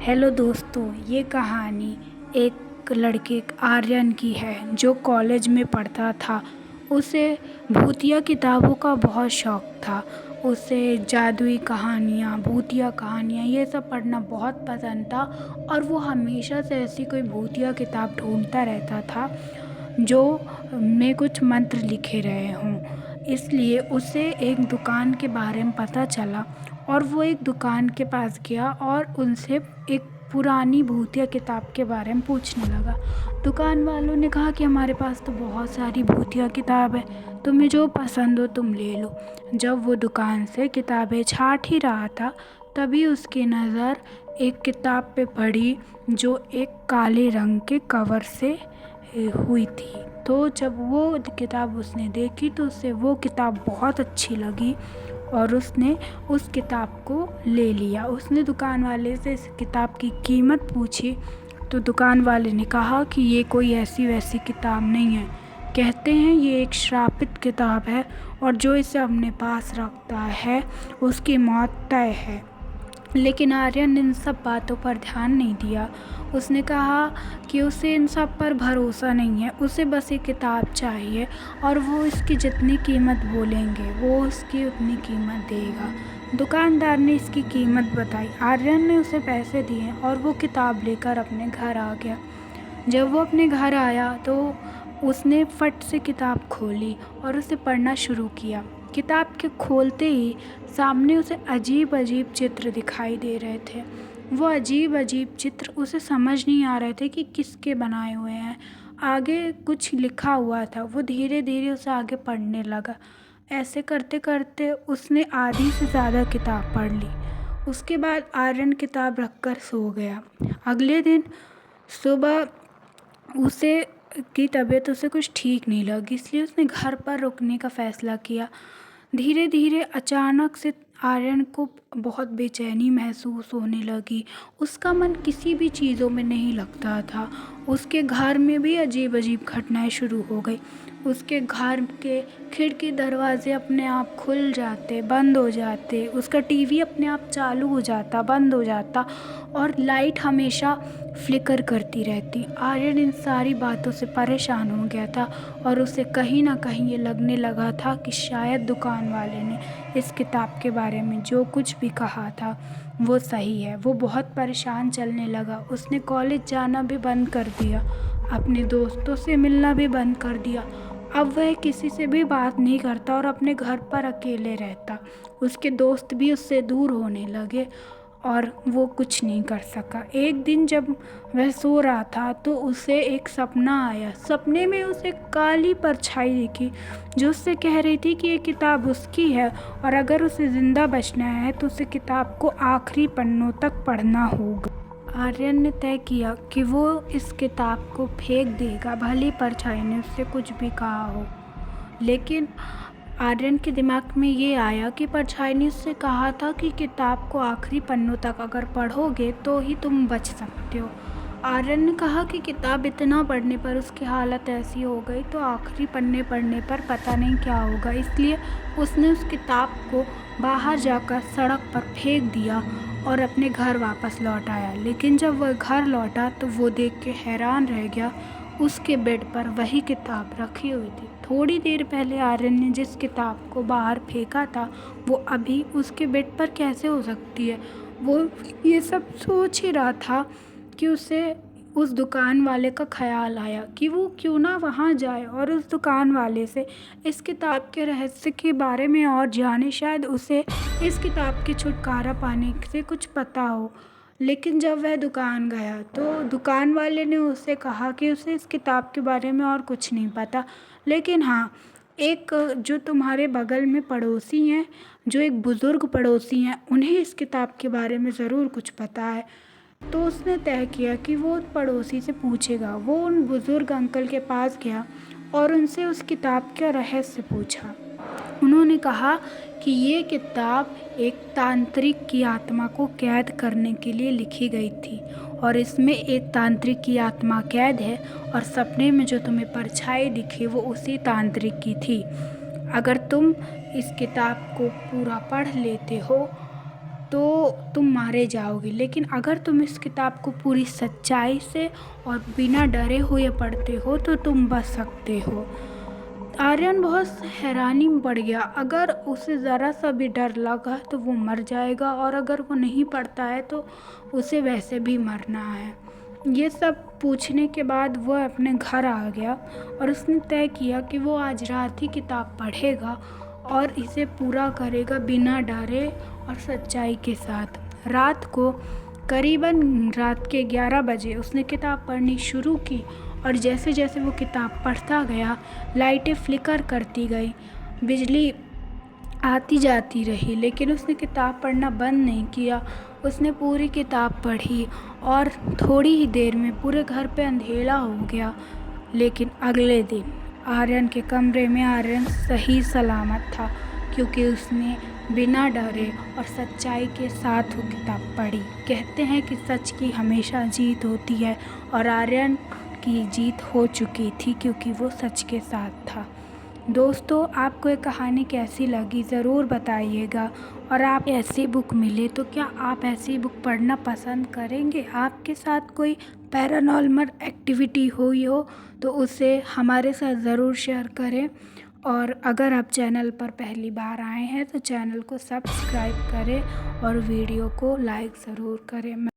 Hello दोस्तों, ये कहानी एक लड़के आर्यन की है जो कॉलेज में पढ़ता था। उसे भूतिया किताबों का बहुत शौक था। उसे जादुई कहानियाँ, भूतिया कहानियाँ ये सब पढ़ना बहुत पसंद था और वो हमेशा से ऐसी कोई भूतिया किताब ढूंढता रहता था जो में कुछ मंत्र लिखे रहे हों। इसलिए उसे एक दुकान के बारे में पता चला और वो एक दुकान के पास गया और उनसे एक पुरानी भूतिया किताब के बारे में पूछने लगा। दुकान वालों ने कहा कि हमारे पास तो बहुत सारी भूतिया किताब है, तुम्हें जो पसंद हो तुम ले लो। जब वो दुकान से किताबें छाँट ही रहा था तभी उसकी नज़र एक किताब पे पड़ी जो एक काले रंग के कवर से हुई थी। तो जब वो किताब उसने देखी तो उसे वो किताब बहुत अच्छी लगी और उसने उस किताब को ले लिया। उसने दुकान वाले से इस किताब की कीमत पूछी तो दुकान वाले ने कहा कि ये कोई ऐसी वैसी किताब नहीं है, कहते हैं ये एक श्रापित किताब है और जो इसे अपने पास रखता है उसकी मौत तय है। लेकिन आर्यन ने इन सब बातों पर ध्यान नहीं दिया। उसने कहा कि उसे इन सब पर भरोसा नहीं है, उसे बस ये किताब चाहिए और वो इसकी जितनी कीमत बोलेंगे वो उसकी उतनी कीमत देगा। दुकानदार ने इसकी कीमत बताई। आर्यन ने उसे पैसे दिए और वो किताब लेकर अपने घर आ गया। जब वो अपने घर आया तो उसने फट से किताब खोली और उसे पढ़ना शुरू किया। किताब के खोलते ही सामने उसे अजीब अजीब चित्र दिखाई दे रहे थे। वो अजीब अजीब चित्र उसे समझ नहीं आ रहे थे कि किसके बनाए हुए हैं। आगे कुछ लिखा हुआ था। वो धीरे धीरे उसे आगे पढ़ने लगा। ऐसे करते करते उसने आधी से ज़्यादा किताब पढ़ ली। उसके बाद आर्यन किताब रखकर सो गया। अगले दिन सुबह उसे की तबीयत उसे कुछ ठीक नहीं लगी, इसलिए उसने घर पर रुकने का फ़ैसला किया। धीरे धीरे अचानक से आर्यन को बहुत बेचैनी महसूस होने लगी। उसका मन किसी भी चीज़ों में नहीं लगता था। उसके घर में भी अजीब अजीब घटनाएं शुरू हो गई। उसके घर के खिड़की दरवाजे अपने आप खुल जाते, बंद हो जाते। उसका टीवी अपने आप चालू हो जाता, बंद हो जाता और लाइट हमेशा फ्लिकर करती रहती। आर्यन इन सारी बातों से परेशान हो गया था और उसे कहीं ना कहीं ये लगने लगा था कि शायद दुकान वाले ने इस किताब के बारे में जो कुछ भी कहा था वो सही है। वो बहुत परेशान चलने लगा। उसने कॉलेज जाना भी बंद कर दिया, अपने दोस्तों से मिलना भी बंद कर दिया। अब वह किसी से भी बात नहीं करता और अपने घर पर अकेले रहता। उसके दोस्त भी उससे दूर होने लगे और वो कुछ नहीं कर सका। एक दिन जब वह सो रहा था तो उसे एक सपना आया। सपने में उसे काली परछाई दिखी जो उससे कह रही थी कि ये किताब उसकी है और अगर उसे ज़िंदा बचना है तो उसे किताब को आखिरी पन्नों तक पढ़ना होगा। आर्यन ने तय किया कि वो इस किताब को फेंक देगा, भली परछाई ने उससे कुछ भी कहा हो। लेकिन आर्यन के दिमाग में ये आया कि परछाई ने उससे कहा था कि किताब को आखिरी पन्नों तक अगर पढ़ोगे तो ही तुम बच सकते हो। आर्यन ने कहा कि किताब इतना पढ़ने पर उसकी हालत ऐसी हो गई तो आखिरी पन्ने पढ़ने पर पता नहीं क्या होगा। इसलिए उसने उस किताब को बाहर जाकर सड़क पर फेंक दिया और अपने घर वापस लौट आया। लेकिन जब वह घर लौटा तो वो देख के हैरान रह गया। उसके बेड पर वही किताब रखी हुई थी। थोड़ी देर पहले आर्यन ने जिस किताब को बाहर फेंका था वो अभी उसके बेड पर कैसे हो सकती है। वो ये सब सोच ही रहा था कि उसे उस दुकान वाले का ख्याल आया कि वो क्यों ना वहाँ जाए और उस दुकान वाले से इस किताब के रहस्य के बारे में और जाने। शायद उसे इस किताब के छुटकारा पाने से कुछ पता हो। लेकिन जब वह दुकान गया तो दुकान वाले ने उससे कहा कि उसे इस किताब के बारे में और कुछ नहीं पता, लेकिन हाँ, एक जो तुम्हारे बगल में पड़ोसी हैं, जो एक बुज़ुर्ग पड़ोसी हैं, उन्हें इस किताब के बारे में ज़रूर कुछ पता है। तो उसने तय किया कि वो उस पड़ोसी से पूछेगा। वो उन बुज़ुर्ग अंकल के पास गया और उनसे उस किताब का रहस्य पूछा। उन्होंने कहा कि ये किताब एक तांत्रिक की आत्मा को कैद करने के लिए लिखी गई थी और इसमें एक तांत्रिक की आत्मा कैद है और सपने में जो तुम्हें परछाई दिखी वो उसी तांत्रिक की थी। अगर तुम इस किताब को पूरा पढ़ लेते हो तो तुम मारे जाओगे, लेकिन अगर तुम इस किताब को पूरी सच्चाई से और बिना डरे हुए पढ़ते हो तो तुम बच सकते हो। आर्यन बहुत हैरानी में पड़ गया। अगर उसे ज़रा सा भी डर लगा तो वो मर जाएगा, और अगर वो नहीं पढ़ता है तो उसे वैसे भी मरना है। ये सब पूछने के बाद वो अपने घर आ गया और उसने तय किया कि वो आज रात ही किताब पढ़ेगा और इसे पूरा करेगा बिना डरे और सच्चाई के साथ। रात को करीबन रात के 11 बजे उसने किताब पढ़नी शुरू की, और जैसे जैसे वो किताब पढ़ता गया लाइटें फ्लिकर करती गई, बिजली आती जाती रही, लेकिन उसने किताब पढ़ना बंद नहीं किया। उसने पूरी किताब पढ़ी और थोड़ी ही देर में पूरे घर पे अंधेरा हो गया। लेकिन अगले दिन आर्यन के कमरे में आर्यन सही सलामत था, क्योंकि उसने बिना डरे और सच्चाई के साथ वो किताब पढ़ी। कहते हैं कि सच की हमेशा जीत होती है, और आर्यन की जीत हो चुकी थी क्योंकि वो सच के साथ था। दोस्तों, आपको ये कहानी कैसी लगी ज़रूर बताइएगा, और आप ऐसी बुक मिले तो क्या आप ऐसी बुक पढ़ना पसंद करेंगे? आपके साथ कोई पैरानॉर्मल एक्टिविटी हुई हो तो उसे हमारे साथ ज़रूर शेयर करें, और अगर आप चैनल पर पहली बार आए हैं तो चैनल को सब्सक्राइब करें और वीडियो को लाइक ज़रूर करें।